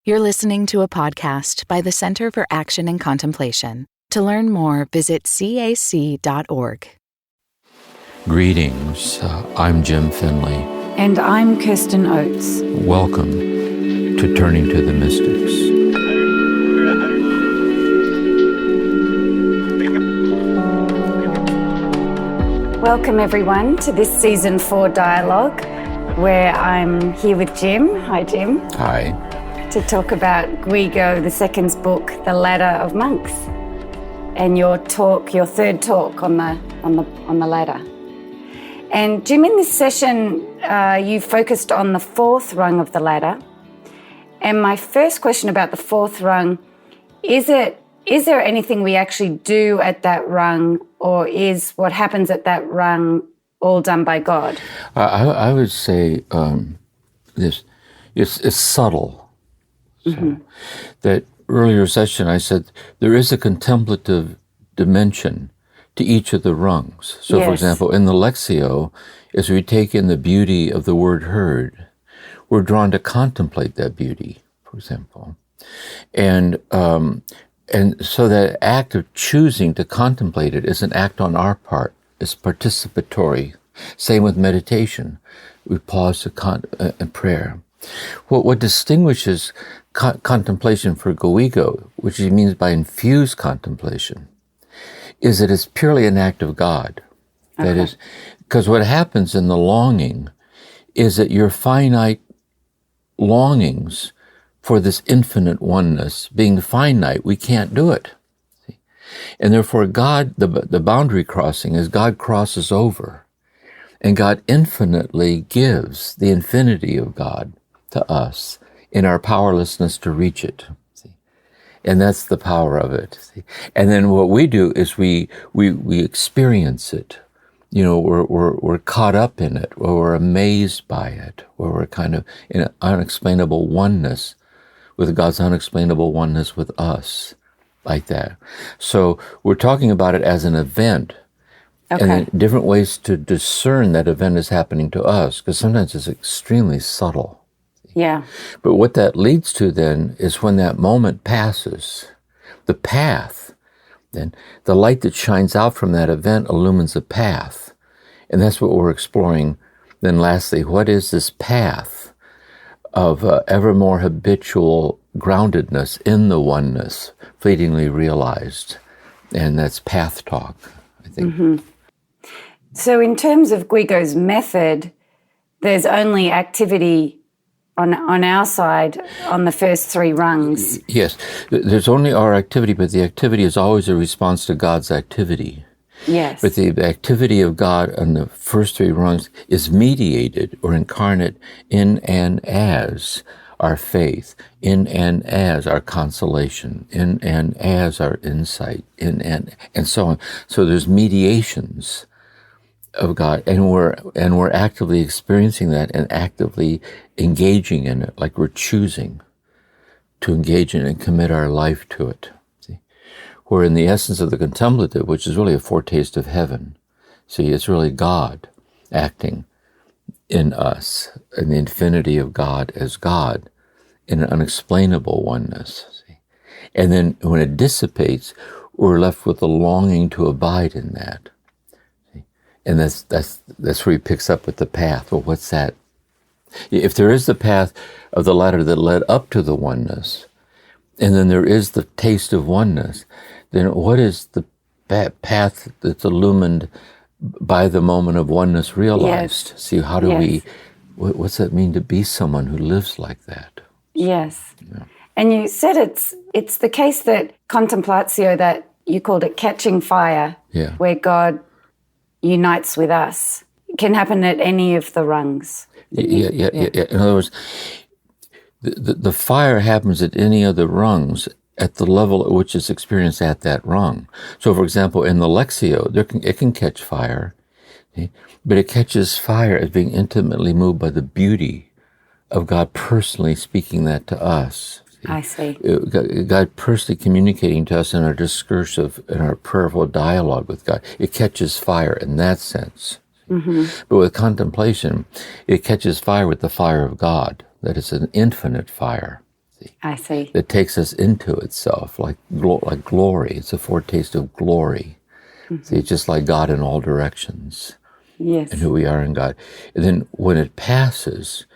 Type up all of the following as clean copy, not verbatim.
You're listening to a podcast by the Center for Action and Contemplation. To learn more, visit cac.org. Greetings, I'm Jim Finley. And I'm Kirsten Oates. Welcome to Turning to the Mystics. Welcome everyone to this season 4 dialogue where I'm here with Jim. Hi Jim. Hi. To talk about Guigo II's book, The Ladder of Monks, and your third talk on the ladder. And Jim, in this session, you focused on the fourth rung of the ladder. And my first question about the fourth rung, is there anything we actually do at that rung, or is what happens at that rung all done by God? I would say this: it's subtle. So that earlier session I said there is a contemplative dimension to each of the rungs. So for example, in the Lectio, as we take in the beauty of the word heard, we're drawn to contemplate that beauty, for example. And so that act of choosing to contemplate it is an act on our part. It's participatory. Same with meditation. We pause to in prayer. What distinguishes contemplation for Guigo, which he means by infused contemplation, is that it's purely an act of God. Okay. That is, because what happens in the longing is that your finite longings for this infinite oneness, being finite, we can't do it. See? And therefore God, the boundary crossing is God crosses over, and God infinitely gives the infinity of God to us in our powerlessness to reach it. See? And that's the power of it. See? And then what we do is we experience it. You know, we're caught up in it, or we're amazed by it, or we're kind of in an unexplainable oneness with God's unexplainable oneness with us, like that. So we're talking about it as an event, and then different ways to discern that event is happening to us, because sometimes it's extremely subtle. Yeah. But what that leads to then is when that moment passes, the path, then the light that shines out from that event illumines the path. And that's what we're exploring. Then lastly, what is this path of ever more habitual groundedness in the oneness, fleetingly realized? And that's path talk, I think. Mm-hmm. So in terms of Guigo's method, there's only activity on our side on the first 3 rungs. Yes, there's only our activity, but the activity is always a response to God's activity. Yes. But the activity of God on the first 3 rungs is mediated or incarnate in and as our faith, in and as our consolation, in and as our insight, in and so on. So there's mediations of God, and we're actively experiencing that and actively engaging in it, like we're choosing to engage in it and commit our life to it. See? Where in the essence of the contemplative, which is really a foretaste of heaven, see, it's really God acting in us, and the infinity of God as God in an unexplainable oneness. See? And then when it dissipates, we're left with the longing to abide in that. And that's where he picks up with the path. Well, what's that? If there is the path of the ladder that led up to the oneness, and then there is the taste of oneness, then what is the path that's illumined by the moment of oneness realized? Yes. See, how do we, what's that mean to be someone who lives like that? Yes. Yeah. And you said it's the case that contemplatio, that you called it catching fire, where God unites with us, can happen at any of the rungs. Yeah. In other words, the fire happens at any of the rungs at the level at which it's experienced at that rung. So, for example, in the Lectio, it can catch fire, but it catches fire as being intimately moved by the beauty of God personally speaking that to us. I see. God personally communicating to us in our discursive, in our prayerful dialogue with God. It catches fire in that sense. Mm-hmm. But with contemplation, it catches fire with the fire of God. That is an infinite fire. I see. that takes us into itself, like glory. It's a foretaste of glory. See, it's just like God in all directions. Yes. And who we are in God. And then when it passes,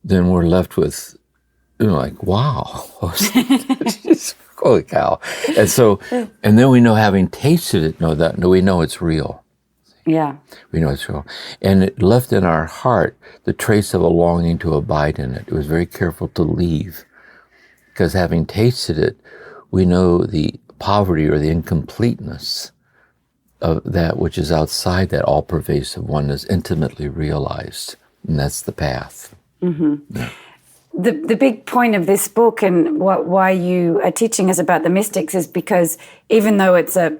then we're left with, like, wow. Holy cow. And so, and then we know, having tasted it, we know it's real. Yeah. We know it's real. And it left in our heart the trace of a longing to abide in it. It was very careful to leave. Because having tasted it, we know the poverty or the incompleteness of that which is outside that all-pervasive oneness, intimately realized. And that's the path. Mm-hmm. Yeah. The big point of this book and why you are teaching us about the mystics is because even though it's a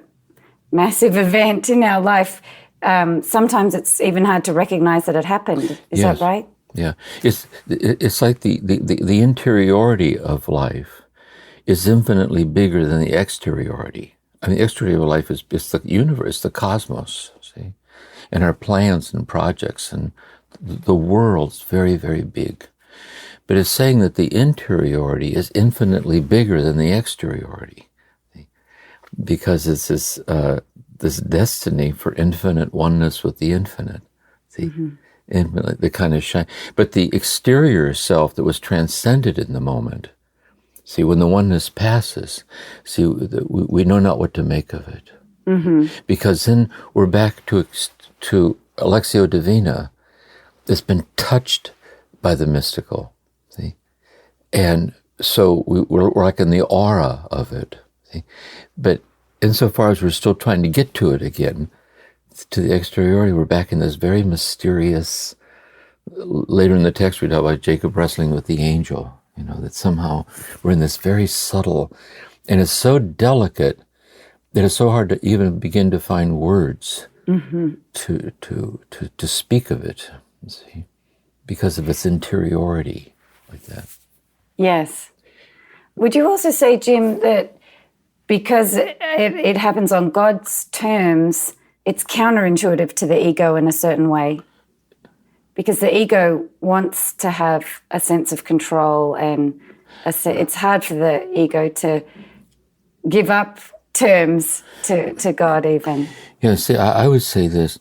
massive event in our life, sometimes it's even hard to recognize that it happened. Is that right? Yeah. It's like the interiority of life is infinitely bigger than the exteriority. I mean, the exterior of life is the universe, the cosmos, see? And our plans and projects, and the world's very, very big. But it's saying that the interiority is infinitely bigger than the exteriority, see? Because it's this destiny for infinite oneness with the infinite, see? Infinitely, the kind of shine. But the exterior self that was transcended in the moment, see, when the oneness passes, see, we know not what to make of it. Because then we're back to Alexio Divina that's been touched by the mystical, see? And so we're like in the aura of it, see? But insofar as we're still trying to get to it again, to the exteriority, we're back in this very mysterious, later in the text we talk about Jacob wrestling with the angel, that somehow we're in this very subtle, and it's so delicate that it's so hard to even begin to find words to speak of it, see, because of its interiority, like that. Yes. Would you also say, Jim, that because it happens on God's terms, it's counterintuitive to the ego in a certain way? Because the ego wants to have a sense of control, and it's hard for the ego to give up terms to God even. Yeah, see, I would say this.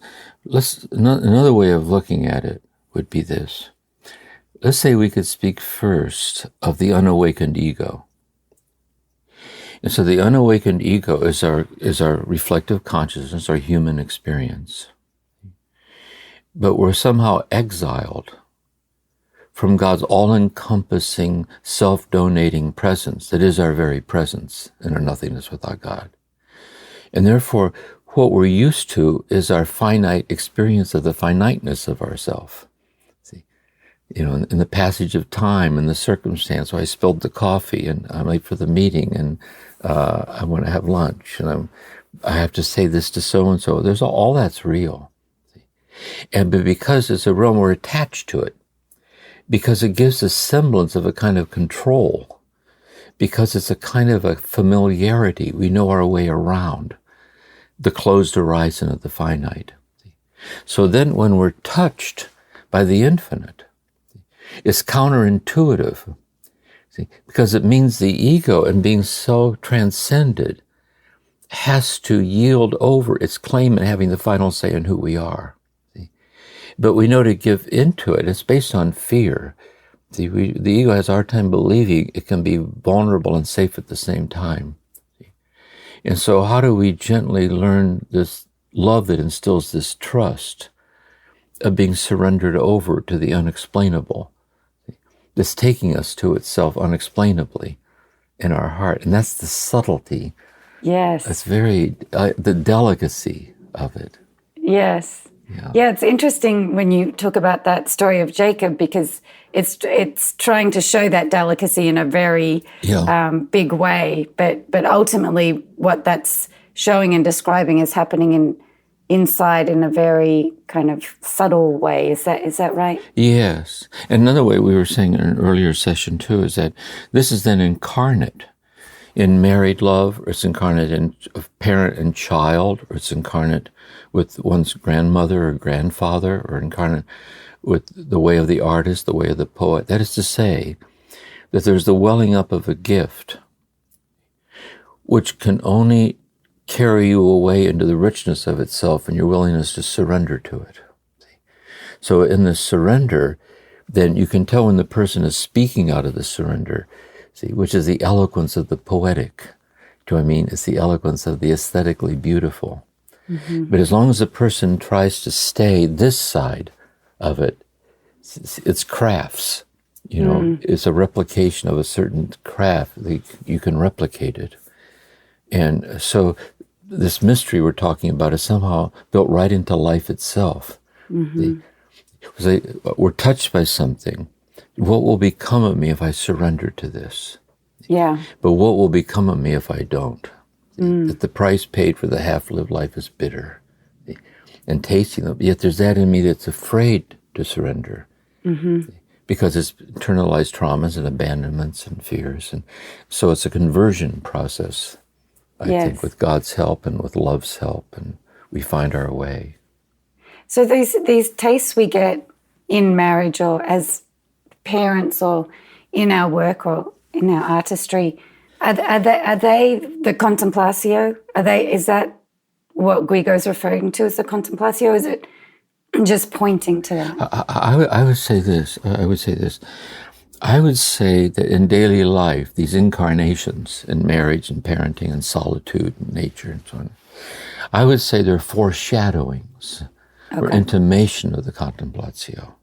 Another way of looking at it would be this. Let's say we could speak first of the unawakened ego. And so the unawakened ego is our reflective consciousness, our human experience. But we're somehow exiled from God's all-encompassing, self-donating presence that is our very presence and our nothingness without God. And therefore, what we're used to is our finite experience of the finiteness of ourself. See, in the passage of time and the circumstance, I spilled the coffee and I'm late for the meeting and I want to have lunch and I have to say this to so-and-so. There's all that's real. But because it's a realm, we're attached to it, because it gives a semblance of a kind of control, because it's a kind of a familiarity. We know our way around the closed horizon of the finite. So then when we're touched by the infinite, it's counterintuitive, see, because it means the ego, and being so transcended, has to yield over its claim and having the final say in who we are. But we know to give into it, it's based on fear. See, the ego has a hard time believing it can be vulnerable and safe at the same time. See? And so how do we gently learn this love that instills this trust of being surrendered over to the unexplainable, that's taking us to itself unexplainably in our heart? And that's the subtlety. Yes. It's very, the delicacy of it. Yes. Yeah, it's interesting when you talk about that story of Jacob, because it's trying to show that delicacy in a very big way, but ultimately what that's showing and describing is happening inside in a very kind of subtle way. Is that right? Yes. And another way we were saying in an earlier session too is that this is then incarnate in married love, or it's incarnate in parent and child, or it's incarnate with one's grandmother or grandfather, or incarnate with the way of the artist, the way of the poet. That is to say, that there's the welling up of a gift, which can only carry you away into the richness of itself and your willingness to surrender to it. So in the surrender, then you can tell when the person is speaking out of the surrender, which is the eloquence of the poetic. Do I mean? It's the eloquence of the aesthetically beautiful. Mm-hmm. But as long as a person tries to stay this side of it, it's crafts. It's a replication of a certain craft. You can replicate it. And so this mystery we're talking about is somehow built right into life itself. Mm-hmm. We're touched by something. What will become of me if I surrender to this? Yeah. But what will become of me if I don't? That the price paid for the half-lived life is bitter. And tasting them. Yet there's that in me that's afraid to surrender. Mm-hmm. Because it's internalized traumas and abandonments and fears. And so it's a conversion process, I think, with God's help and with love's help. And we find our way. So these tastes we get in marriage or as parents or in our work or in our artistry, are they the contemplatio? Is that what Guigo's referring to as the contemplatio? Is it just pointing to that? I would say this. I would say that in daily life, these incarnations in marriage and parenting and solitude and nature and so on, I would say they're foreshadowings or intimation of the contemplatio.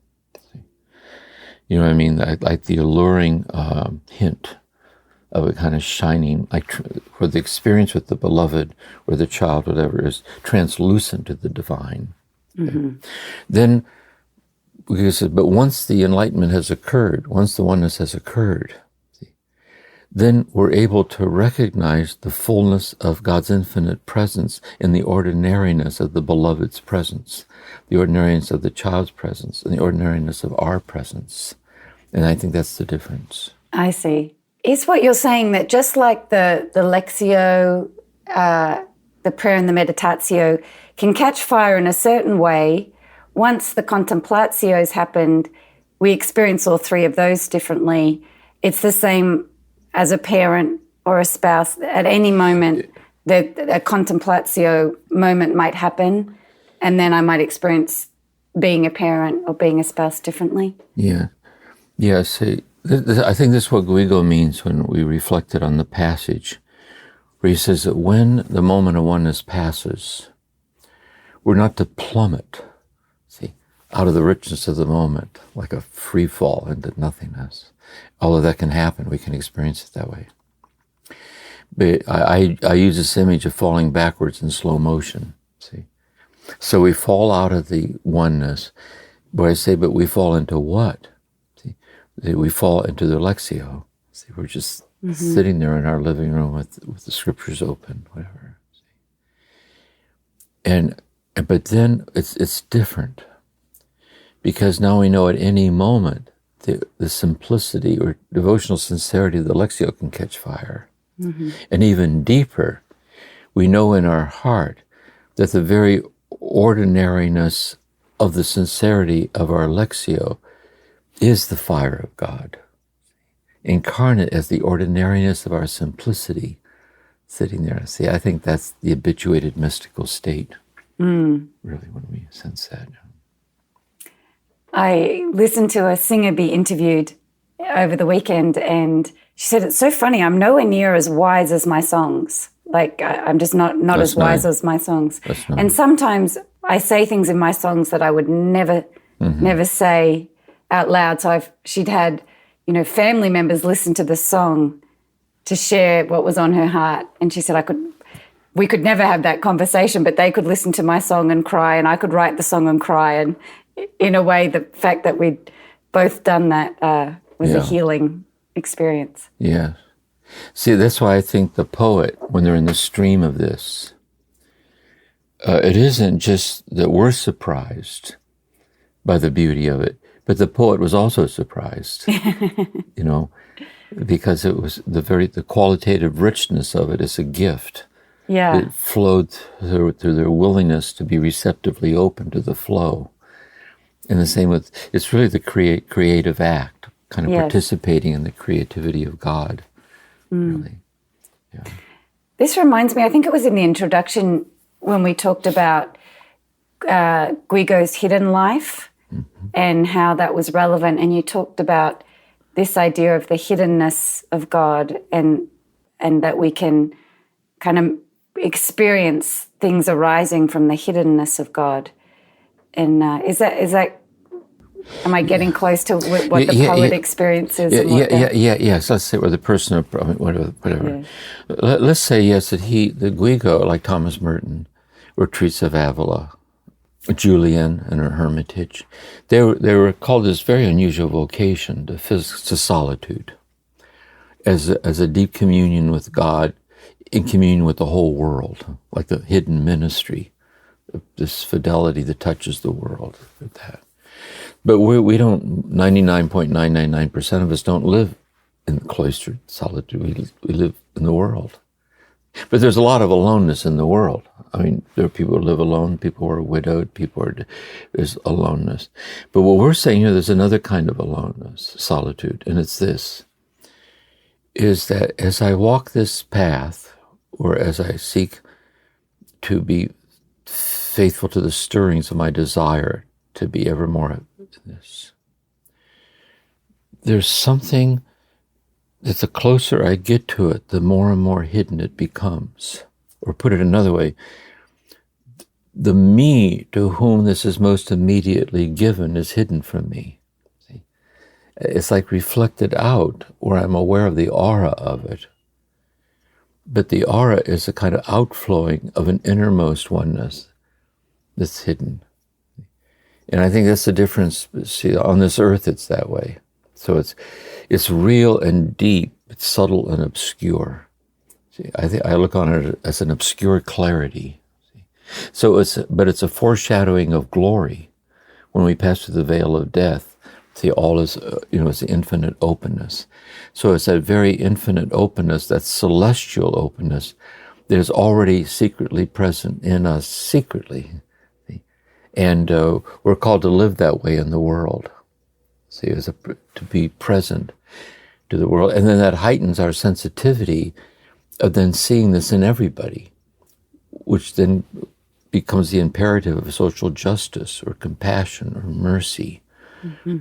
You know what I mean? Like the alluring hint of a kind of shining, like where the experience with the beloved or the child, whatever, is translucent to the divine. Mm-hmm. Then, but once the enlightenment has occurred, once the oneness has occurred, then we're able to recognize the fullness of God's infinite presence in the ordinariness of the beloved's presence, the ordinariness of the child's presence, and the ordinariness of our presence. And I think that's the difference. I see. Is what you're saying that just like the Lectio, the prayer and the Meditatio can catch fire in a certain way, once the Contemplatio's happened, we experience all three of those differently. It's the same as a parent or a spouse. At any moment, a Contemplatio moment might happen, and then I might experience being a parent or being a spouse differently. Yeah. Yeah, see, I think this is what Guigo means when we reflected on the passage, where he says that when the moment of oneness passes, we're not to plummet, out of the richness of the moment, like a free fall into nothingness. Although that can happen, we can experience it that way. But I use this image of falling backwards in slow motion, So we fall out of the oneness, but I say, but we fall into what? We fall into the Lectio. We're just sitting there in our living room with the scriptures open, whatever. But then it's different, because now we know at any moment the simplicity or devotional sincerity of the Lectio can catch fire. Mm-hmm. And even deeper, we know in our heart that the very ordinariness of the sincerity of our Lectio is the fire of God, incarnate as the ordinariness of our simplicity sitting there. See, I think that's the habituated mystical state, really, when we sense that. I listened to a singer be interviewed over the weekend, and she said, it's so funny, I'm nowhere near as wise as my songs. Like, I'm just not as wise as my songs. And sometimes I say things in my songs that I would never say out loud. So she'd had, family members listen to the song to share what was on her heart. And she said, we could never have that conversation, but they could listen to my song and cry, and I could write the song and cry. And in a way, the fact that we'd both done that was a healing experience. Yeah. See, that's why I think the poet, when they're in the stream of this, it isn't just that we're surprised by the beauty of it, but the poet was also surprised, because it was the qualitative richness of it is a gift. Yeah. It flowed through their willingness to be receptively open to the flow. And the same with, it's really the creative act. kind of participating in the creativity of God, really. Yeah. This reminds me, I think it was in the introduction when we talked about Guigo's hidden life and how that was relevant, and you talked about this idea of the hiddenness of God and that we can kind of experience things arising from the hiddenness of God. And is that am I getting close to what the poet experiences? Yes. Let's say, or the person, whatever. Yeah. Let's say, yes, that the Guigo, like Thomas Merton, or Teresa of Avila, Julian and her hermitage, they were called this very unusual vocation to solitude, as a deep communion with God, in communion with the whole world, like the hidden ministry, this fidelity that touches the world. But we don't. 99.999% of us don't live in cloistered solitude. We live in the world. But there's a lot of aloneness in the world. I mean, there are people who live alone, people who are widowed, there's aloneness. But what we're saying here, there's another kind of aloneness, solitude, and it's this, is that as I walk this path, or as I seek to be faithful to the stirrings of my desire to be ever more in this, there's something that the closer I get to it, the more and more hidden it becomes. Or put it another way, the me to whom this is most immediately given is hidden from me. See? It's like reflected out, where I'm aware of the aura of it. But the aura is a kind of outflowing of an innermost oneness that's hidden. And I think that's the difference. See, on this earth it's that way. So it's real and deep, it's subtle and obscure. See, I look on it as an obscure clarity. See? So it's a foreshadowing of glory. When we pass through the veil of death, see, all is, it's infinite openness. So it's that very infinite openness, that celestial openness, that is already secretly present in us, secretly. See? And we're called to live that way in the world. See, to be present to the world. And then that heightens our sensitivity of then seeing this in everybody, which then becomes the imperative of social justice or compassion or mercy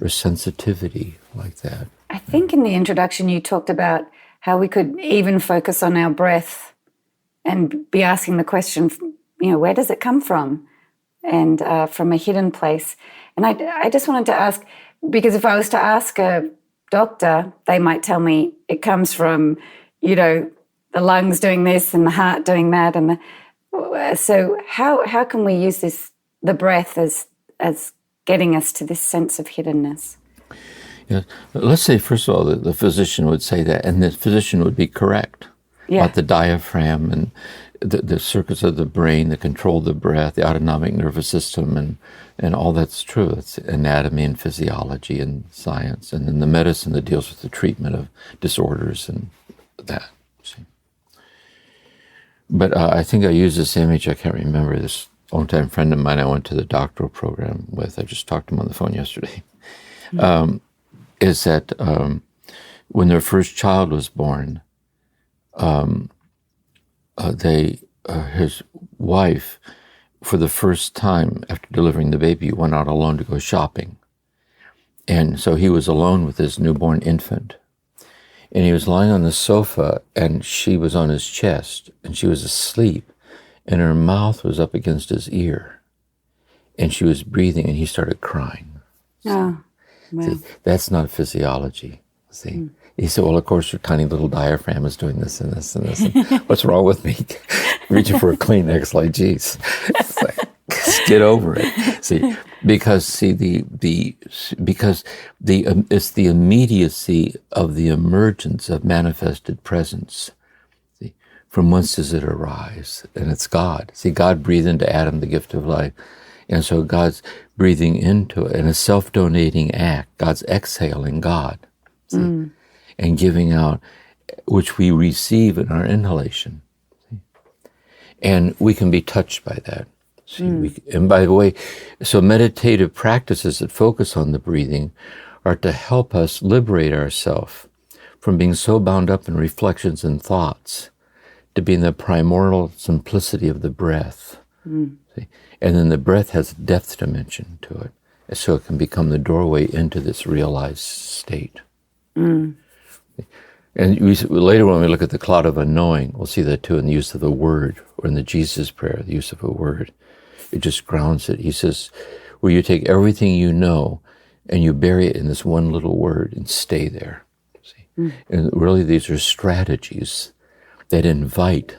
or sensitivity, like that. I think in the introduction you talked about how we could even focus on our breath and be asking the question, where does it come from? And from a hidden place. And I just wanted to ask, because if I was to ask a doctor, they might tell me it comes from, the lungs doing this and the heart doing that. And so how can we use the breath as getting us to this sense of hiddenness? Yeah. Let's say, first of all, the physician would say that, and the physician would be correct about the diaphragm and the circuits of the brain that control the breath, the autonomic nervous system, and all that's true. It's anatomy and physiology and science, and then the medicine that deals with the treatment of disorders and that. See. But I think I used this image, I can't remember, this long-time friend of mine I went to the doctoral program with, I just talked to him on the phone yesterday, is that when their first child was born, his wife, for the first time after delivering the baby, went out alone to go shopping. And so he was alone with his newborn infant. And he was lying on the sofa, and she was on his chest, and she was asleep, and her mouth was up against his ear. And she was breathing, and he started crying. Oh, wow. See, that's not physiology. See? He said, well, of course, your tiny little diaphragm is doing this and this and this. And what's wrong with me? Reaching for a Kleenex, like, geez. It's like, get over it. See, because it's the immediacy of the emergence of manifested presence. See, from whence does it arise? And it's God. See, God breathed into Adam the gift of life. And so God's breathing into it in a self-donating act. God's exhaling God. See? And giving out, which we receive in our inhalation. See? And we can be touched by that. See? And by the way, so meditative practices that focus on the breathing are to help us liberate ourselves from being so bound up in reflections and thoughts to being the primordial simplicity of the breath. See? And then the breath has a depth dimension to it, so it can become the doorway into this realized state. And later when we look at the cloud of unknowing, we'll see that too in the use of the word, or in the Jesus prayer, the use of a word. It just grounds it. He says, where you take everything you know and you bury it in this one little word and stay there. See? And really these are strategies that invite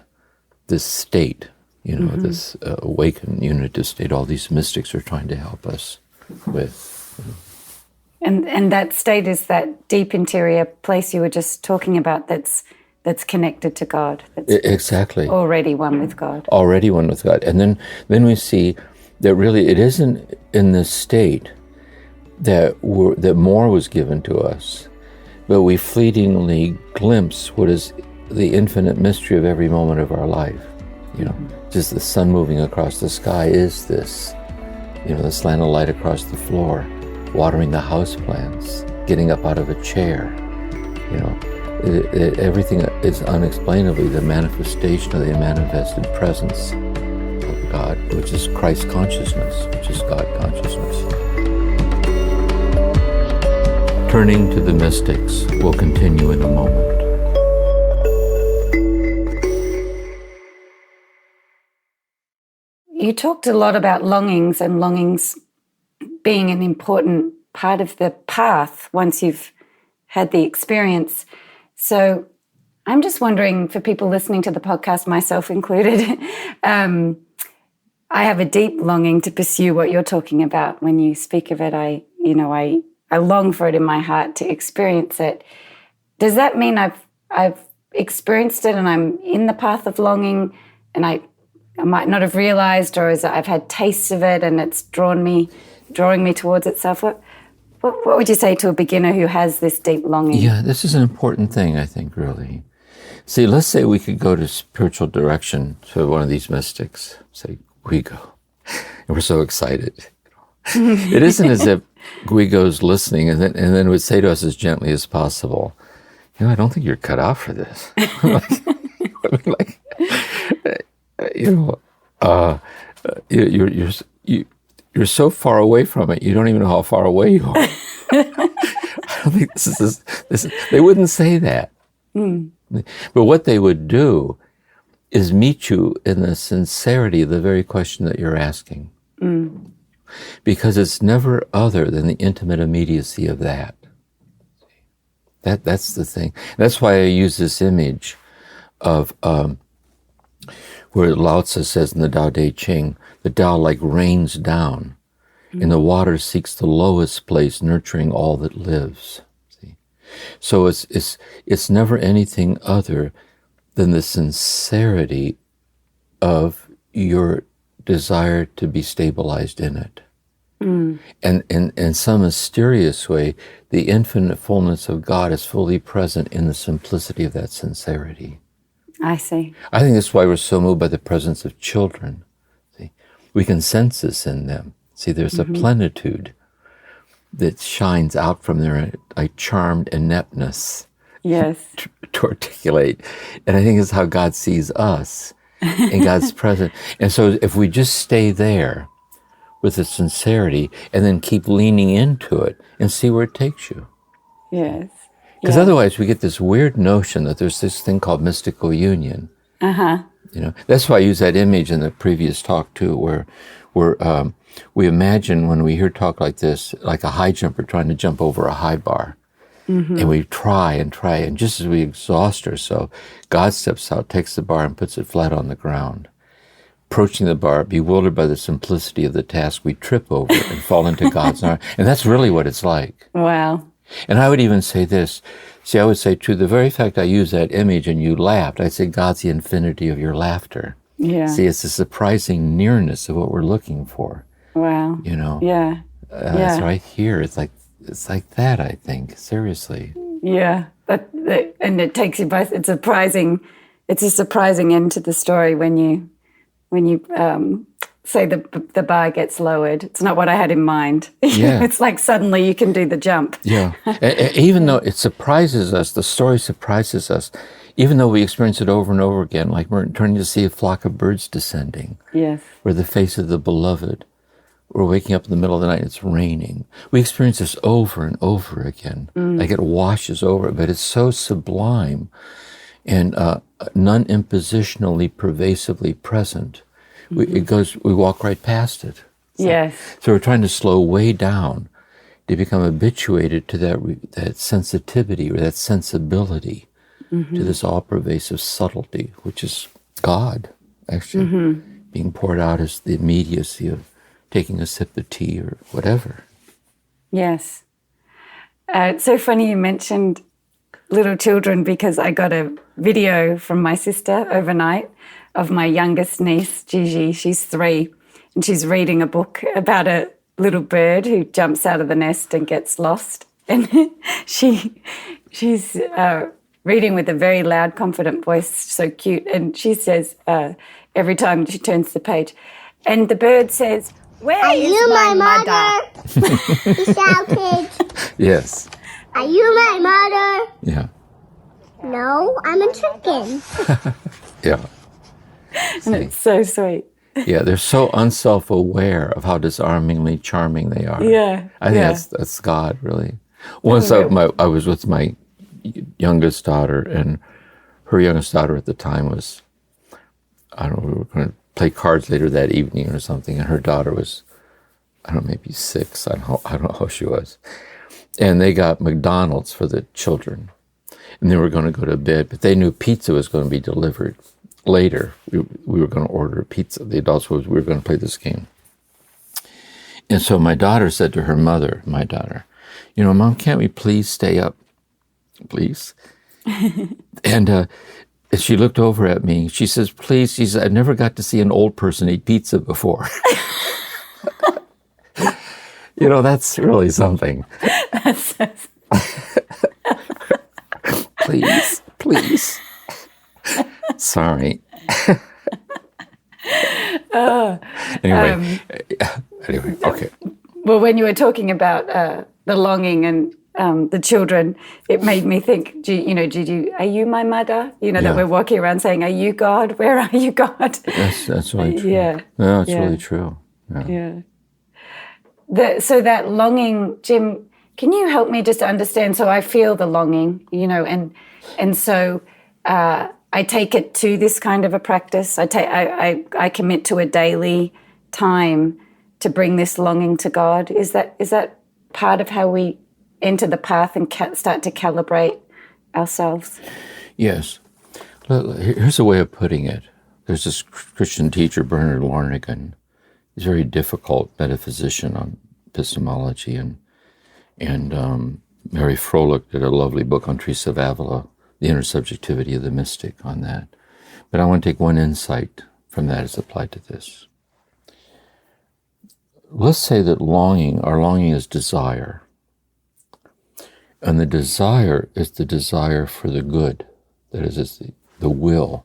this state, this awakened unitive state all these mystics are trying to help us with. And that state is that deep interior place you were just talking about that's connected to God. That's exactly. Already one with God. Already one with God. And then we see that really it isn't in this state that more was given to us, but we fleetingly glimpse what is the infinite mystery of every moment of our life. Just the sun moving across the sky is this, the slant of light across the floor, watering the houseplants, getting up out of a chair. Everything is unexplainably the manifestation of the manifested presence of God, which is Christ consciousness, which is God consciousness. Turning to the mystics will continue in a moment. You talked a lot about longings and longings being an important part of the path once you've had the experience. So I'm just wondering, for people listening to the podcast, myself included, I have a deep longing to pursue what you're talking about. When you speak of it, I long for it in my heart to experience it. Does that mean I've experienced it and I'm in the path of longing, and I might not have realized, or is it I've had tastes of it and it's drawing me towards itself? What would you say to a beginner who has this deep longing? Yeah, this is an important thing, I think, really. See, let's say we could go to spiritual direction to one of these mystics, say Guigo, and we're so excited. It isn't as if Guigo's listening and then would say to us as gently as possible, I don't think you're cut out for this. You're so far away from it, you don't even know how far away you are. I don't think this is they wouldn't say that. But what they would do is meet you in the sincerity of the very question that you're asking. Because it's never other than the intimate immediacy of that. That's the thing. That's why I use this image of where Lao Tzu says in the Tao Te Ching, the Tao like rains down, and the water seeks the lowest place, nurturing all that lives. See? So it's never anything other than the sincerity of your desire to be stabilized in it. And in some mysterious way, the infinite fullness of God is fully present in the simplicity of that sincerity. I see. I think that's why we're so moved by the presence of children. See, we can sense this in them. See, there's a plenitude that shines out from their charmed ineptness. Yes. To articulate. And I think it's how God sees us in God's presence. And so if we just stay there with the sincerity and then keep leaning into it and see where it takes you. Yes. Because otherwise we get this weird notion that there's this thing called mystical union. That's why I use that image in the previous talk too, where we imagine when we hear talk like this, like a high jumper trying to jump over a high bar. And we try, and just as we exhaust ourselves, God steps out, takes the bar and puts it flat on the ground. Approaching the bar, bewildered by the simplicity of the task, we trip over and fall into God's arms. And that's really what it's like. Wow. And I would even say this. See, I would say, to the very fact I use that image and you laughed, I'd say God's the infinity of your laughter. Yeah. See, it's a surprising nearness of what we're looking for. Wow. Yeah. It's right here. It's like that, I think. Seriously. Yeah. And it takes you both. It's a surprising end to the story when you say the bar gets lowered. It's not what I had in mind. Yeah. It's like suddenly you can do the jump. Yeah. Even though it surprises us, the story surprises us, even though we experience it over and over again, like we're turning to see a flock of birds descending. Yes. Or the face of the beloved. We're waking up in the middle of the night and it's raining. We experience this over and over again. Like it washes over it, but it's so sublime and non-impositionally, pervasively present. We walk right past it. Yes. So we're trying to slow way down to become habituated to that sensitivity or that sensibility to this all-pervasive subtlety, which is God, actually, being poured out as the immediacy of taking a sip of tea or whatever. Yes. It's so funny you mentioned little children, because I got a video from my sister overnight of my youngest niece, Gigi. She's 3, and she's reading a book about a little bird who jumps out of the nest and gets lost. And she's reading with a very loud, confident voice, so cute. And she says every time she turns the page, and the bird says, "Where is my mother?" He shouted. Yes. Are you my mother? Yeah. No, I'm a chicken. Yeah. And it's so sweet. Yeah, they're so unself-aware of how disarmingly charming they are. Yeah. I think that's God, really. Once I was with my youngest daughter, and her youngest daughter at the time was, I don't know, we were going to play cards later that evening or something, and her daughter was, I don't know, maybe 6. I don't know how she was. And they got McDonald's for the children, and they were going to go to bed, but they knew pizza was going to be delivered later. We were going to order pizza. The adults we were going to play this game. And so my daughter said to her mother, Mom, can't we please stay up, please? And she looked over at me. She says, please. She said, I never got to see an old person eat pizza before. That's really something. Please. Sorry. Anyway, okay. Well, when you were talking about the longing and the children, it made me think, Gigi, are you my mother? That we're walking around saying, are you God? Where are you, God? That's really true. Yeah. No, it's really true. Yeah. So that longing, Jim, can you help me just to understand? So I feel the longing, and so I take it to this kind of a practice. I commit to a daily time to bring this longing to God. Is that part of how we enter the path and start to calibrate ourselves? Yes. Here's a way of putting it. There's this Christian teacher, Bernard Larnigan. He's a very difficult metaphysician on epistemology, and Mary Froelich did a lovely book on Teresa of Avila, The Intersubjectivity of the Mystic, on that. But I want to take one insight from that as applied to this. Let's say that our longing is desire. And the desire is the desire for the good. That is, the will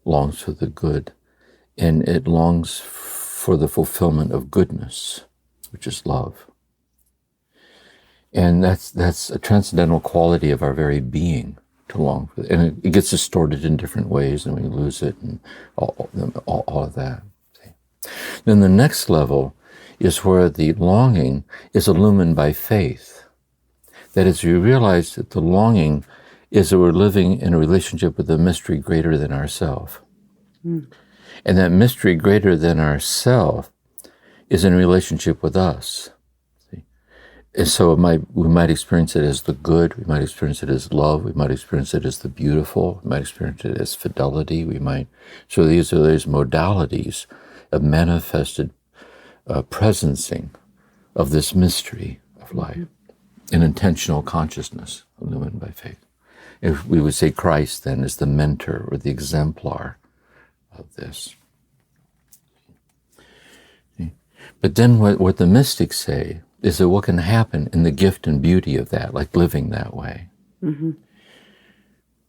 longs for the good. And it longs for the fulfillment of goodness, which is love. And that's a transcendental quality of our very being, to long for. And it gets distorted in different ways, and we lose it, and all of that. See? Then the next level is where the longing is illumined by faith. That is, we realize that the longing is that we're living in a relationship with a mystery greater than ourself. And that mystery greater than ourself is in relationship with us. See? And so we might experience it as the good, we might experience it as love, we might experience it as the beautiful, we might experience it as fidelity, so these are those modalities of manifested presencing of this mystery of life, an intentional consciousness illumined by faith. If we would say Christ then is the mentor or the exemplar of this. But then what the mystics say is that what can happen in the gift and beauty of that, like living that way,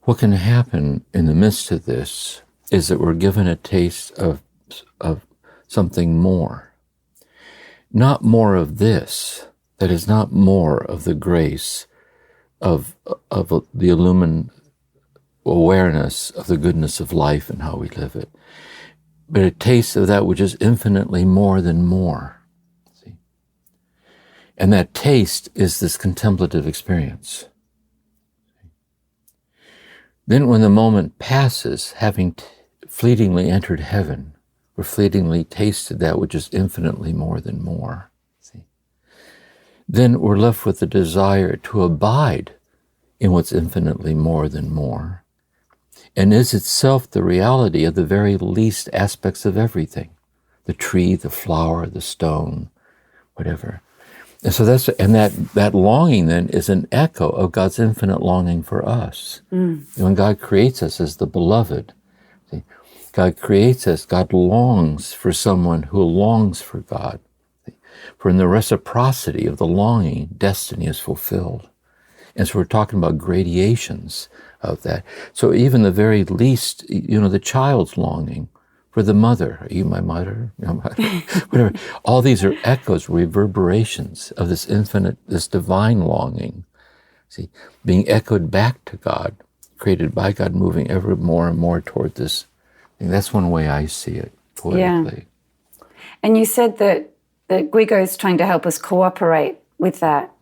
what can happen in the midst of this is that we're given a taste of something more. Not more of this, that is not more of the grace of the illumined awareness of the goodness of life and how we live it, but a taste of that which is infinitely more than more. See? And that taste is this contemplative experience. Then when the moment passes, having fleetingly entered heaven, or fleetingly tasted that which is infinitely more than more, see? Then we're left with the desire to abide in what's infinitely more than more, and is itself the reality of the very least aspects of everything, the tree, the flower, the stone, whatever. And so that longing then is an echo of God's infinite longing for us. When God creates us as the beloved, see, God creates us, God longs for someone who longs for God. See, for in the reciprocity of the longing, destiny is fulfilled. And so we're talking about gradations of that. So even the very least, the child's longing for the mother. Are you my mother? Whatever. All these are echoes, reverberations of this infinite, this divine longing. See, being echoed back to God, created by God, moving ever more and more toward this. And that's one way I see it poetically. Yeah. And you said that Guigo is trying to help us cooperate with that.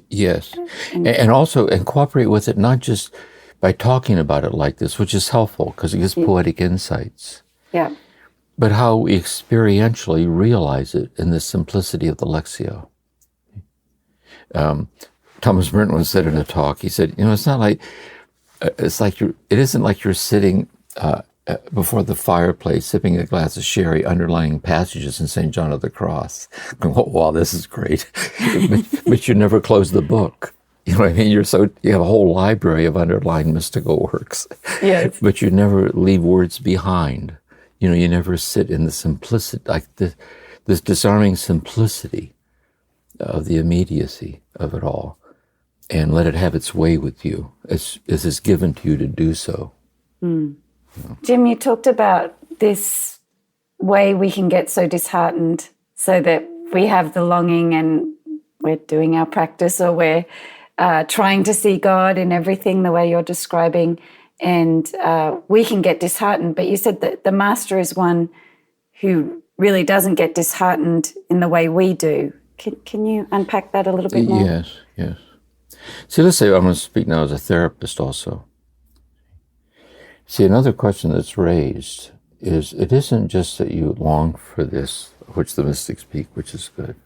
Yes. And also cooperate with it, not just by talking about it like this, which is helpful because it gives poetic insights. Yeah. But how we experientially realize it in the simplicity of the Lectio. Thomas Merton once said in a talk, he said, it's not like, it isn't like you're sitting before the fireplace, sipping a glass of sherry, underlining passages in St. John of the Cross. Going, oh, wow, this is great. but you never close the book. You know what I mean? You have a whole library of underlined mystical works. Yes. But you never leave words behind. You never sit in the simplicity, like this disarming simplicity of the immediacy of it all, and let it have its way with you as is given to you to do so. Jim, you talked about this way we can get so disheartened so that we have the longing and we're doing our practice, or we're trying to see God in everything the way you're describing, and we can get disheartened. But you said that the master is one who really doesn't get disheartened in the way we do. Can you unpack that a little bit more? Yes. See, let's say I'm going to speak now as a therapist also. See, another question that's raised is, it isn't just that you long for this, which the mystics speak, which is good.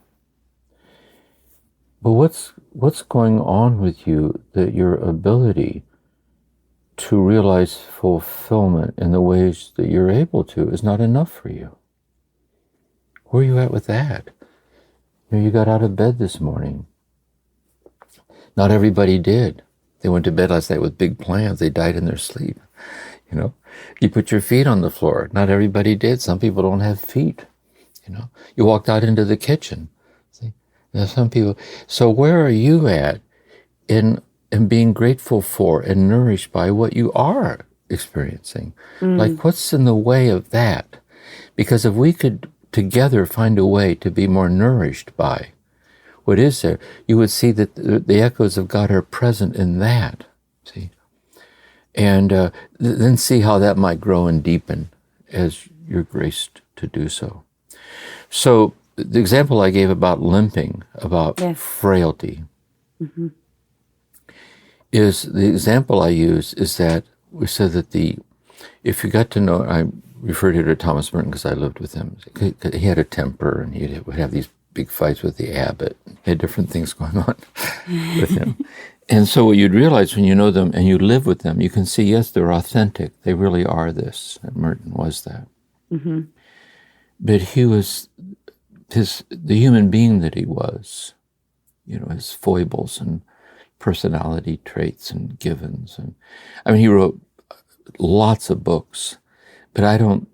But what's going on with you that your ability to realize fulfillment in the ways that you're able to is not enough for you? Where are you at with that? You got out of bed this morning. Not everybody did. They went to bed last night with big plans. They died in their sleep. You put your feet on the floor. Not everybody did. Some people don't have feet. You walked out into the kitchen. See, some people. So where are you at in being grateful for and nourished by what you are experiencing? Like, what's in the way of that? Because if we could together find a way to be more nourished by what is there, you would see that the echoes of God are present in that. See, and then see how that might grow and deepen as you're graced to do so. So the example I gave about limping, about frailty, is the example I use is that we said that if you got to know, I referred to Thomas Merton because I lived with him. He had a temper, and he would have these big fights with the abbot. He had different things going on with him. And so what you'd realize when you know them and you live with them, you can see, yes, they're authentic. They really are this. And Merton was that. But he was the human being that he was, his foibles and personality traits and givens. And he wrote lots of books, but I don't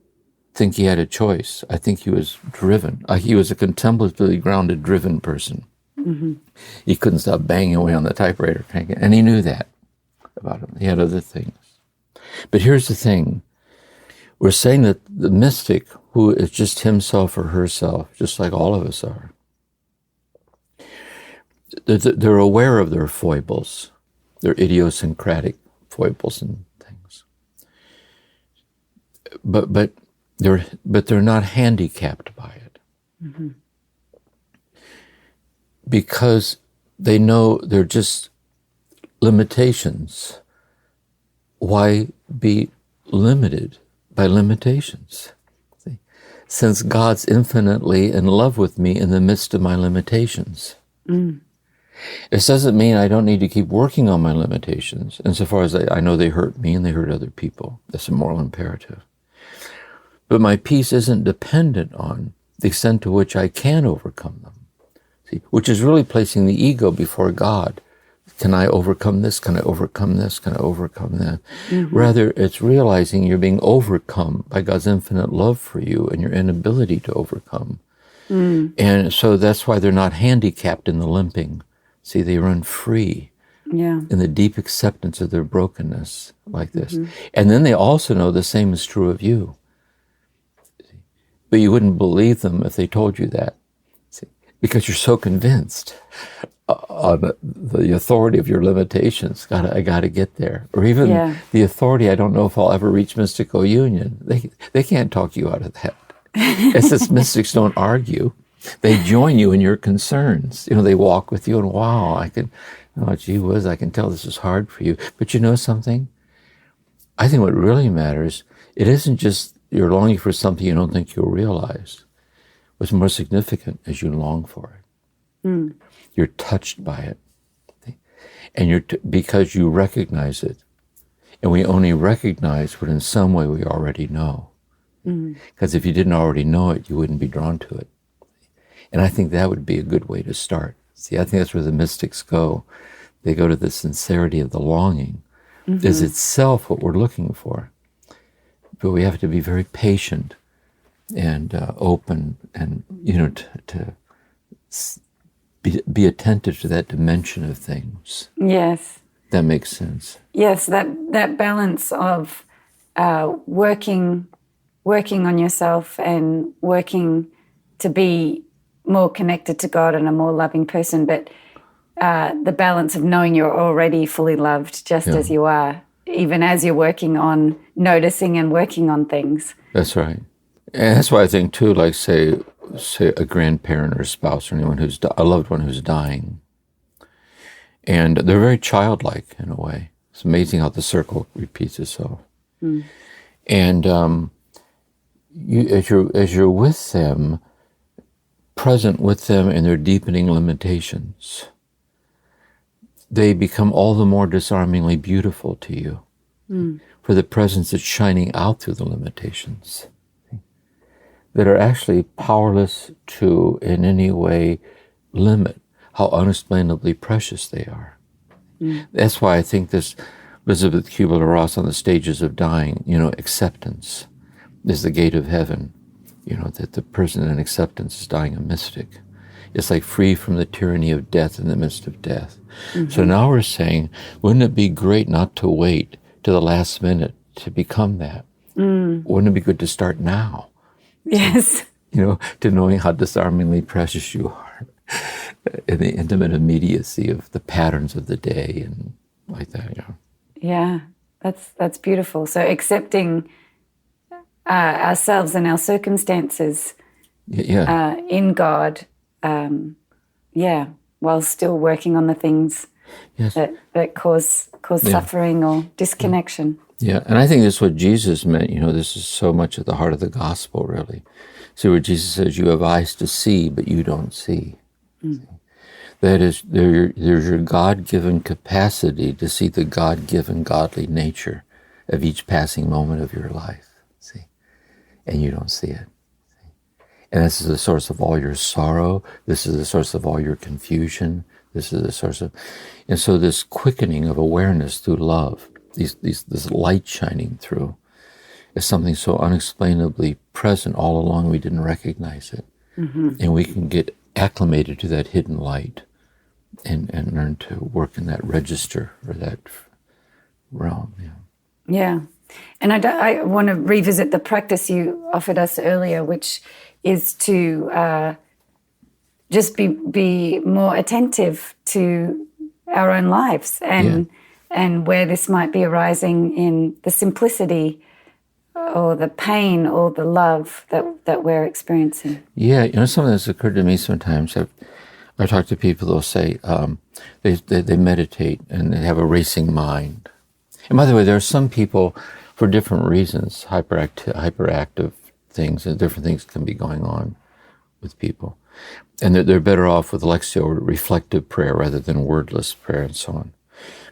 think he had a choice. I think he was driven. He was a contemplatively grounded, driven person. He couldn't stop banging away on the typewriter, and he knew that about him. He had other things. But here's the thing. We're saying that the mystic who is just himself or herself, just like all of us are. They're aware of their foibles, their idiosyncratic foibles and things. But they're not handicapped by it. Mm-hmm. Because they know they're just limitations. Why be limited by limitations? See? Since God's infinitely in love with me in the midst of my limitations. Mm. This doesn't mean I don't need to keep working on my limitations, insofar as I know they hurt me and they hurt other people. That's a moral imperative. But my peace isn't dependent on the extent to which I can overcome them. See, which is really placing the ego before God. Can I overcome this? Can I overcome this? Can I overcome that? Mm-hmm. Rather, it's realizing you're being overcome by God's infinite love for you and your inability to overcome. Mm. And so that's why they're not handicapped in the limping. See, they run free in the deep acceptance of their brokenness like this. Mm-hmm. And then they also know the same is true of you. But you wouldn't believe them if they told you that. See, because you're so convinced on the authority of your limitations. I got to get there. Or even the authority, I don't know if I'll ever reach mystical union. They can't talk you out of that. It's just mystics don't argue. They join you in your concerns. They walk with you and I can tell this is hard for you. But you know something? I think what really matters, it isn't just you're longing for something you don't think you'll realize. What's more significant is you long for it. Mm. You're touched by it. And because you recognize it. And we only recognize what in some way we already know. Because if you didn't already know it, you wouldn't be drawn to it. And I think that would be a good way to start. See, I think that's where the mystics go. They go to the sincerity of the longing. Mm-hmm. Is itself what we're looking for. But we have to be very patient and open and, to be attentive to that dimension of things. Yes. That makes sense. Yes, that balance of working on yourself and working to be more connected to God and a more loving person, but the balance of knowing you're already fully loved just as you are, even as you're working on noticing and working on things. That's right. And that's why I think too, like say a grandparent or a spouse or anyone a loved one who's dying. And they're very childlike in a way. It's amazing how the circle repeats itself. Mm. And as you're with them, present with them in their deepening limitations, they become all the more disarmingly beautiful to you for the presence that's shining out through the limitations that are actually powerless to in any way limit how unexplainably precious they are. That's why I think this Elizabeth Kubler-Ross on the stages of dying, acceptance is the gate of heaven. That the person in acceptance is dying a mystic. It's like free from the tyranny of death in the midst of death. Mm-hmm. So now we're saying, wouldn't it be great not to wait to the last minute to become that? Wouldn't it be good to start now? Yes. To knowing how disarmingly precious you are in the intimate immediacy of the patterns of the day and like that, Yeah, that's beautiful. So accepting ourselves and our circumstances in God, while still working on the things that cause suffering or disconnection. Yeah, and I think that's what Jesus meant. This is so much at the heart of the gospel, really. See, where Jesus says, you have eyes to see, but you don't see. That is, there's your God-given capacity to see the God-given godly nature of each passing moment of your life. See? And you don't see it. See? And this is the source of all your sorrow. This is the source of all your confusion. This is the source of... And so this quickening of awareness through love, this light shining through, is something so unexplainably present all along we didn't recognize it. Mm-hmm. And we can get acclimated to that hidden light and learn to work in that register or that realm. Yeah. And I want to revisit the practice you offered us earlier, which is to just be more attentive to our own lives and where this might be arising in the simplicity or the pain or the love that we're experiencing. Yeah, something that's occurred to me sometimes. I talk to people, they'll say they meditate and they have a racing mind. And by the way, there are some people, for different reasons, hyperactive things and different things can be going on with people. And they're better off with Lectio or reflective prayer rather than wordless prayer and so on.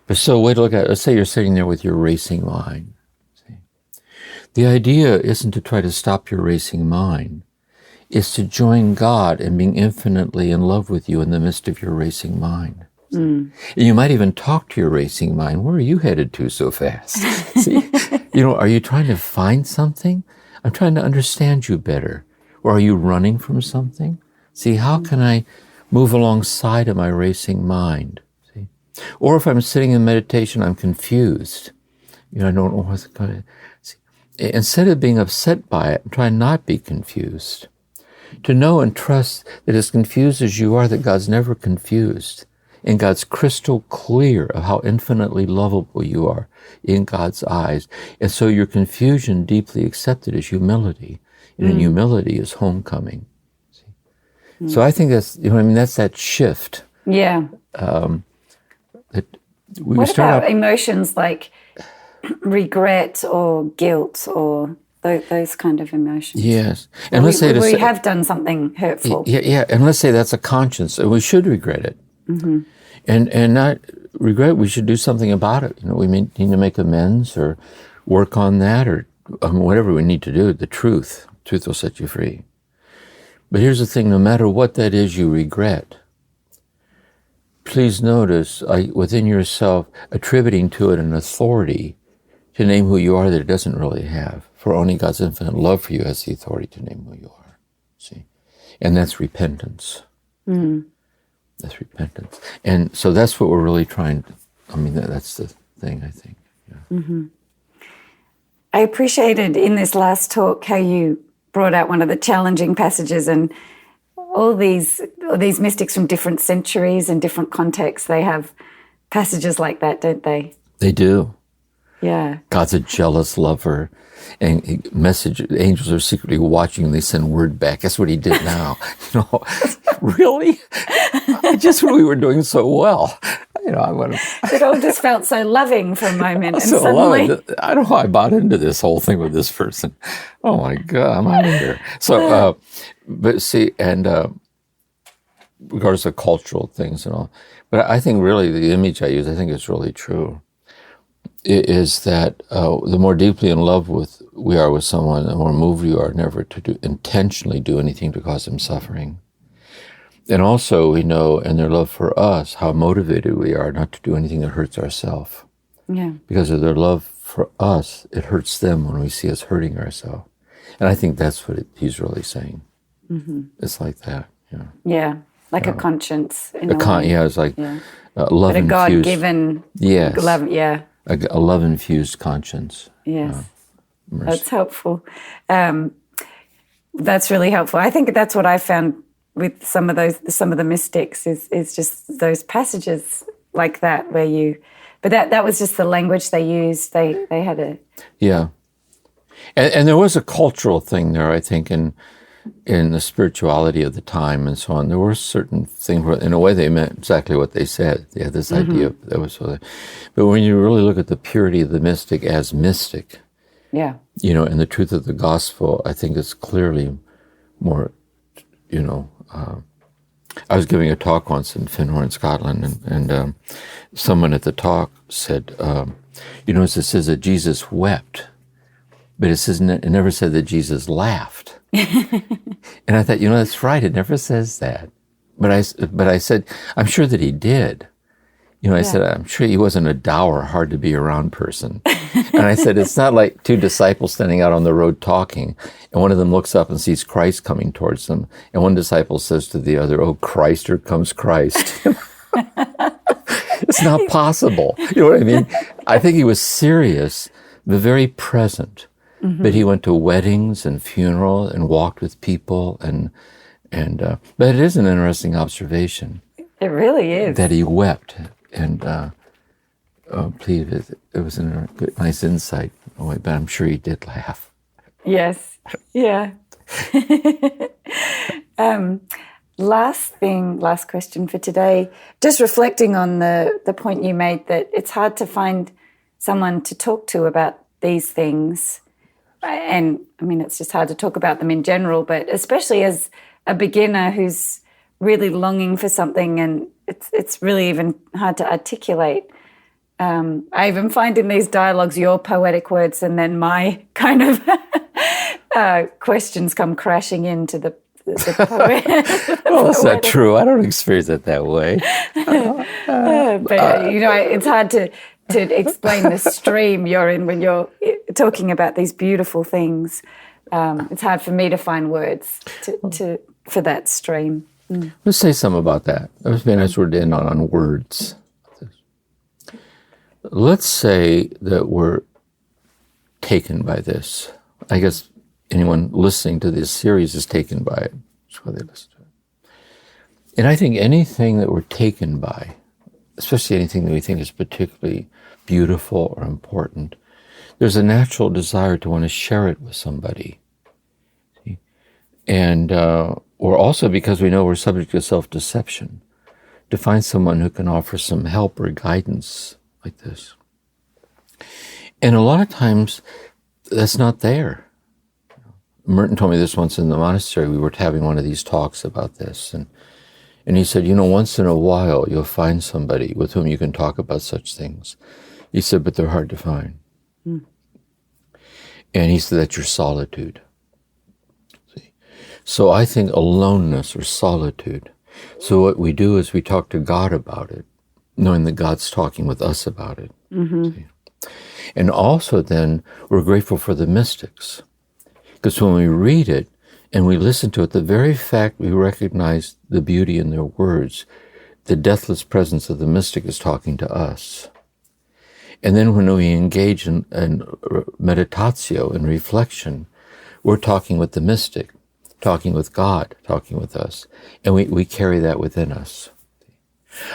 But so, way to look at it, let's say you're sitting there with your racing mind. See? The idea isn't to try to stop your racing mind. It's to join God in being infinitely in love with you in the midst of your racing mind. And you might even talk to your racing mind. Where are you headed to so fast? See, are you trying to find something? I'm trying to understand you better. Or are you running from something? See, how can I move alongside of my racing mind? See, or if I'm sitting in meditation, I'm confused. I don't know what's going to. See, instead of being upset by it, I'm trying not to be confused. To know and trust that as confused as you are, that God's never confused. And God's crystal clear of how infinitely lovable you are in God's eyes. And so your confusion deeply accepted as humility. And in humility is homecoming. See? So I think that's, that's that shift. Yeah. That what about emotions like regret or guilt or those kind of emotions? Yes. And let's say we have done something hurtful. Yeah. And let's say that's a conscience, and we should regret it. And not regret, we should do something about it. We need to make amends or work on that or whatever we need to do. The truth will set you free. But here's the thing, no matter what that is you regret, please notice within yourself attributing to it an authority to name who you are that it doesn't really have. For only God's infinite love for you has the authority to name who you are. See? And that's repentance. That's repentance. And so that's what we're really trying to, that's the thing, I think. Yeah. I appreciated in this last talk how you brought out one of the challenging passages, and all these mystics from different centuries and different contexts, they have passages like that, don't they? They do. Yeah. God's a jealous lover, and angels are secretly watching. They send word back. That's what he did now. Really? Just when we were doing so well. It all just felt so loving for a moment, and so suddenly I don't know. I bought into this whole thing with this person. Oh my God, I'm out of here. So, but see, and regardless of cultural things and all, but I think really the image I use, I think it's really true. Is that the more deeply in love we are with someone, the more moved we are never to intentionally do anything to cause them suffering. And also we know in their love for us how motivated we are not to do anything that hurts ourselves. Yeah. Because of their love for us, it hurts them when we see us hurting ourselves. And I think that's what he's really saying. It's like that. Yeah. Yeah. Like a conscience. Yeah, it's like love infused. But a God-given love. Yeah. A love-infused conscience. Yes, that's helpful. That's really helpful. I think that's what I found with some of the mystics is just those passages like that where but that was just the language they used. They had a and there was a cultural thing there, I think, in the spirituality of the time and so on. There were certain things where, in a way, they meant exactly what they said. They had this idea that was so. But when you really look at the purity of the mystic as mystic, and the truth of the gospel, I think it's clearly more, I was giving a talk once in Finmore in Scotland, and someone at the talk said, it says that Jesus wept, but it never said that Jesus laughed. And I thought, that's right. It never says that. But I said, I'm sure that he did. I said, I'm sure he wasn't a dour, hard to be around person. And I said, it's not like two disciples standing out on the road talking, and one of them looks up and sees Christ coming towards them, and one disciple says to the other, "Oh, Christ, here comes Christ." It's not possible. You know what I mean? I think he was serious, but very present. But he went to weddings and funerals and walked with people, but it is an interesting observation. It really is. That he wept, and please, it was a nice insight. Oh, but I'm sure he did laugh. Yes. Yeah. Last question for today. Just reflecting on the point you made that it's hard to find someone to talk to about these things. And I mean, it's just hard to talk about them in general, but especially as a beginner who's really longing for something, and it's really even hard to articulate. I even find in these dialogues your poetic words and then my kind of questions come crashing into the poet. Well, that's not true. I don't experience it that way. But, it's hard to explain the stream you're in when you're talking about these beautiful things. It's hard for me to find words for that stream. Let's say something about that. Let's be nice. We're in on words. Let's say that we're taken by this. I guess anyone listening to this series is taken by it. That's why they listen to it. And I think anything that we're taken by, especially anything that we think is particularly beautiful or important, there's a natural desire to want to share it with somebody. See? And or also because we know we're subject to self-deception, to find someone who can offer some help or guidance like this. And a lot of times that's not there. Merton told me this once in the monastery. We were having one of these talks about this, and he said, once in a while you'll find somebody with whom you can talk about such things. He said, but they're hard to find. And he said, that's your solitude. See? So I think aloneness or solitude. So what we do is we talk to God about it, knowing that God's talking with us about it. See? And also then we're grateful for the mystics. Because when we read it and we listen to it, the very fact we recognize the beauty in their words, the deathless presence of the mystic is talking to us. And then when we engage in meditatio, in reflection, we're talking with the mystic, talking with God, talking with us. And we carry that within us.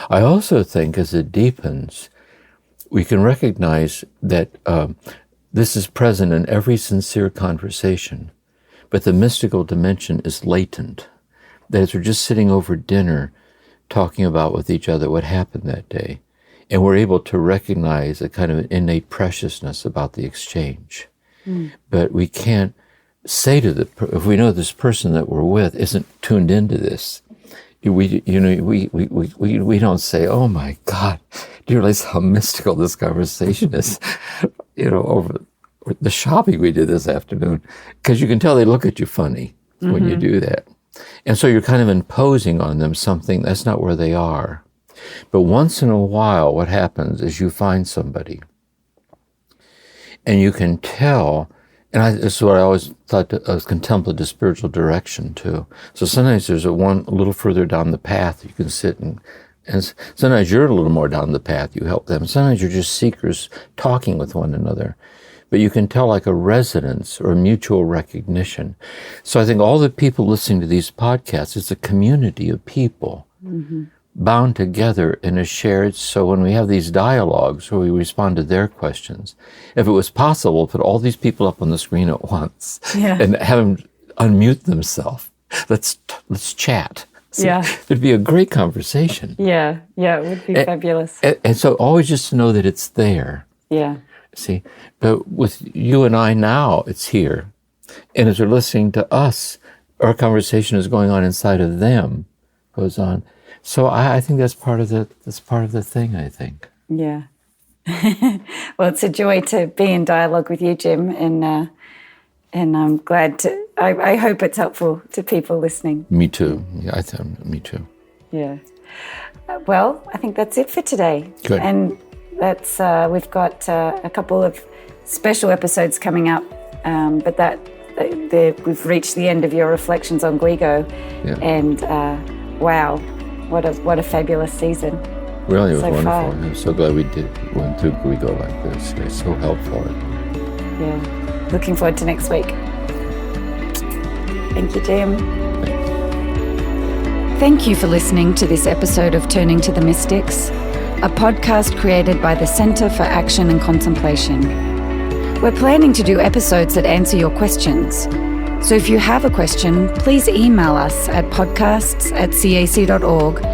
I also think as it deepens, we can recognize that this is present in every sincere conversation, but the mystical dimension is latent. That is, we're just sitting over dinner talking about with each other what happened that day, and we're able to recognize a kind of innate preciousness about the exchange. But we can't say to if we know this person that we're with isn't tuned into this, we don't say, oh my God, do you realize how mystical this conversation is? Over the shopping we did this afternoon, because you can tell they look at you funny when you do that. And so you're kind of imposing on them something that's not where they are. But once in a while, what happens is you find somebody and you can tell, and this is what I always thought of contemplative spiritual direction too. So sometimes there's a little further down the path you can sit and sometimes you're a little more down the path, you help them. Sometimes you're just seekers talking with one another. But you can tell like a resonance or a mutual recognition. So I think all the people listening to these podcasts, it's a community of people bound together in a shared, so when we have these dialogues where we respond to their questions, if it was possible, put all these people up on the screen at once and have them unmute themselves. Let's chat. So there'd be a great conversation. Yeah, it would be fabulous. And so always just to know that it's there. Yeah. See, but with you and I now, it's here. And as they're listening to us, our conversation is going on inside of them, goes on. So I think that's part of the thing, I think. Yeah. Well, it's a joy to be in dialogue with you, Jim, and I'm glad I hope it's helpful to people listening. Me too. Yeah, me too. Yeah. Well, I think that's it for today. Good. And that's we've got a couple of special episodes coming up, but we've reached the end of your reflections on Guigo, and wow, what a fabulous season! Really, it was so wonderful. Far. I'm so glad we went through Guigo like this. It's so helpful. Yeah. Looking forward to next week. Thank you, Jim. Thank you for listening to this episode of Turning to the Mystics, a podcast created by the Centre for Action and Contemplation. We're planning to do episodes that answer your questions. So if you have a question, please email us at podcasts@cac.org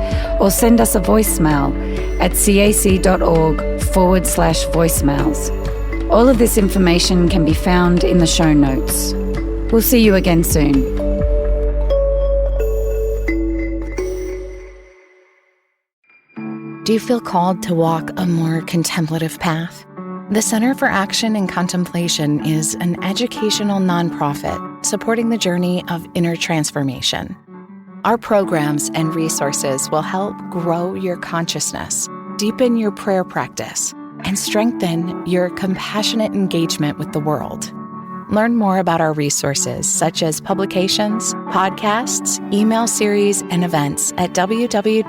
or send us a voicemail at cac.org/voicemails. All of this information can be found in the show notes. We'll see you again soon. Do you feel called to walk a more contemplative path? The Center for Action and Contemplation is an educational nonprofit supporting the journey of inner transformation. Our programs and resources will help grow your consciousness, deepen your prayer practice, and strengthen your compassionate engagement with the world. Learn more about our resources, such as publications, podcasts, email series, and events at www.cac.org.